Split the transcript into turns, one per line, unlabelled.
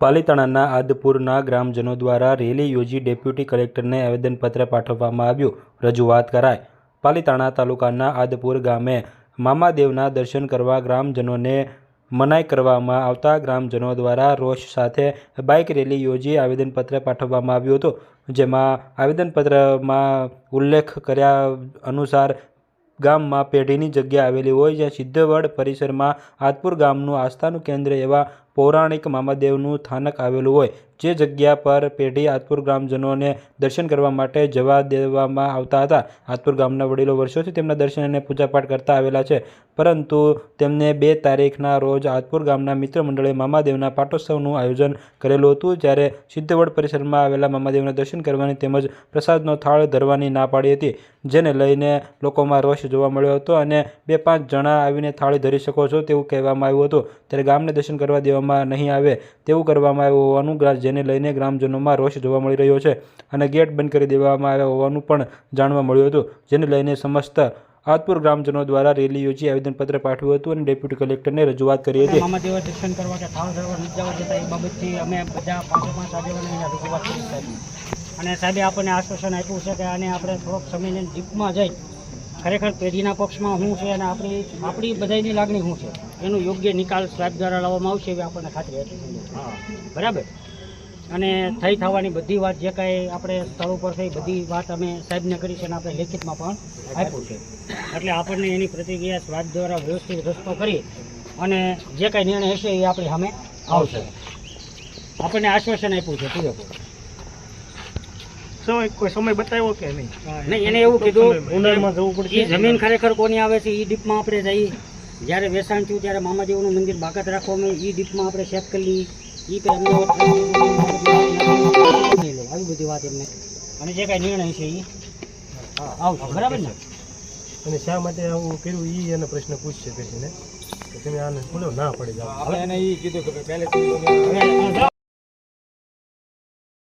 પાલીતાણાના આદપુરના ગ્રામજનો દ્વારા રેલી યોજી ડેપ્યુટી કલેક્ટરને આવેદનપત્ર પાઠવવામાં આવ્યું. રજૂઆત કરાઈ. પાલીતાણા તાલુકાના આદપુર ગામે મામાદેવના દર્શન કરવા ગ્રામજનોને મનાઈ કરવામાં આવતા ગ્રામજનો દ્વારા રોષ સાથે બાઇક રેલી યોજી આવેદનપત્ર પાઠવવામાં આવ્યું હતું. જેમાં આવેદનપત્રમાં ઉલ્લેખ કર્યા અનુસાર ગામમાં પેઢીની જગ્યા આવેલી હોય જ્યાં સિદ્ધવડ પરિસરમાં આદપુર ગામનું આસ્થાનું કેન્દ્ર એવા પૌરાણિક મામાદેવનું સ્થાનક આવેલું હોય જે જગ્યા પર પેઢી આદપુર ગ્રામજનોને દર્શન કરવા માટે જવા દેવામાં આવતા હતા. આદપુર ગામના વડીલો વર્ષોથી તેમના દર્શન અને પૂજાપાઠ કરતા આવેલા છે, પરંતુ તેમને 2 તારીખના રોજ આદપુર ગામના મિત્ર મંડળે મામાદેવના પાટોત્સવનું આયોજન કરેલું હતું. જ્યારે સિદ્ધવડ પરિસરમાં આવેલા મામાદેવના દર્શન કરવાની તેમજ પ્રસાદનો થાળ ધરવાની ના પાડી હતી, જેને લઈને લોકોમાં રોષ જોવા મળ્યો હતો અને 2-5 જણા આવીને થાળી ધરી શકો છો તેવું કહેવામાં આવ્યું હતું. ત્યારે ગામને દર્શન કરવા દેવામાં નહીં આવે તેવું કરવામાં આવ્યું હોવાનું, જેને લઈને ગ્રામજનોમાં રોષ જોવા મળી રહ્યો છે અને ગેટ બંધ કરી દેવામાં આવ્યા હોવાનું પણ જાણવા મળ્યું હતું. જેને લઈને સમસ્ત આદપુર ગ્રામજનો દ્વારા રેલી યોજી આવેદનપત્ર પાઠવ્યું હતું અને ડેપ્યુટી કલેક્ટરને રજૂઆત કરી હતી.
મામાદેવ દર્શન કરવા કે થાળ ધરવા નથી જવા દેતા એ બાબતથી અમે બધા 5 આગેવાનોને રજૂઆત કરી સાહેબ, અને સાહેબે આપણને આશ્વાસન આપ્યું છે કે આને આપણે થોડોક સમયને ડીપમાં જઈ ખરેખર પેઢીના પક્ષમાં શું છે અને આપણી બધાની લાગણી શું છે એનું યોગ્ય નિકાલ સાહેબ દ્વારા લાવવામાં આવશે એવી આપણને ખાતરી હતી. બરાબર. અને થવાની બધી વાત જે કાંઈ આપણે સ્થળ ઉપર થઈ બધી વાત અમે સાહેબને કરી છે અને આપણે લેખિતમાં પણ આપ્યું છે. એટલે આપણને એની પ્રતિક્રિયા સ્વાદ દ્વારા વ્યવસ્થિત રસ્તો કરી અને જે કાંઈ નિર્ણય હશે એ આપણી સામે આવશે. આપણને આશ્વાસન આપ્યું છે પૂરેપૂરું.
કોઈ સમય બતાવ્યો કે નહીં?
એને એવું કીધું ઉનાળામાં જવું પડશે. એ જમીન ખરેખર કોની આવે છે એ ડીપમાં આપણે જઈએ. જ્યારે વેચાણ થયું ત્યારે મામાદેવનું મંદિર બાકાત રાખવામાં એ ડીપમાં આપણે ચેક કરી લઈએ. એ આવી બધી વાત એમને અને જે કાંઈ નિર્ણય છે એ આવશે. બરાબર ને?
અને શા માટે આવું કર્યું એ એને પ્રશ્ન પૂછશે પેશીને કે તમે આને બોલો ના પડે જાવ.
હવે એને એ કીધું કે પહેલેથી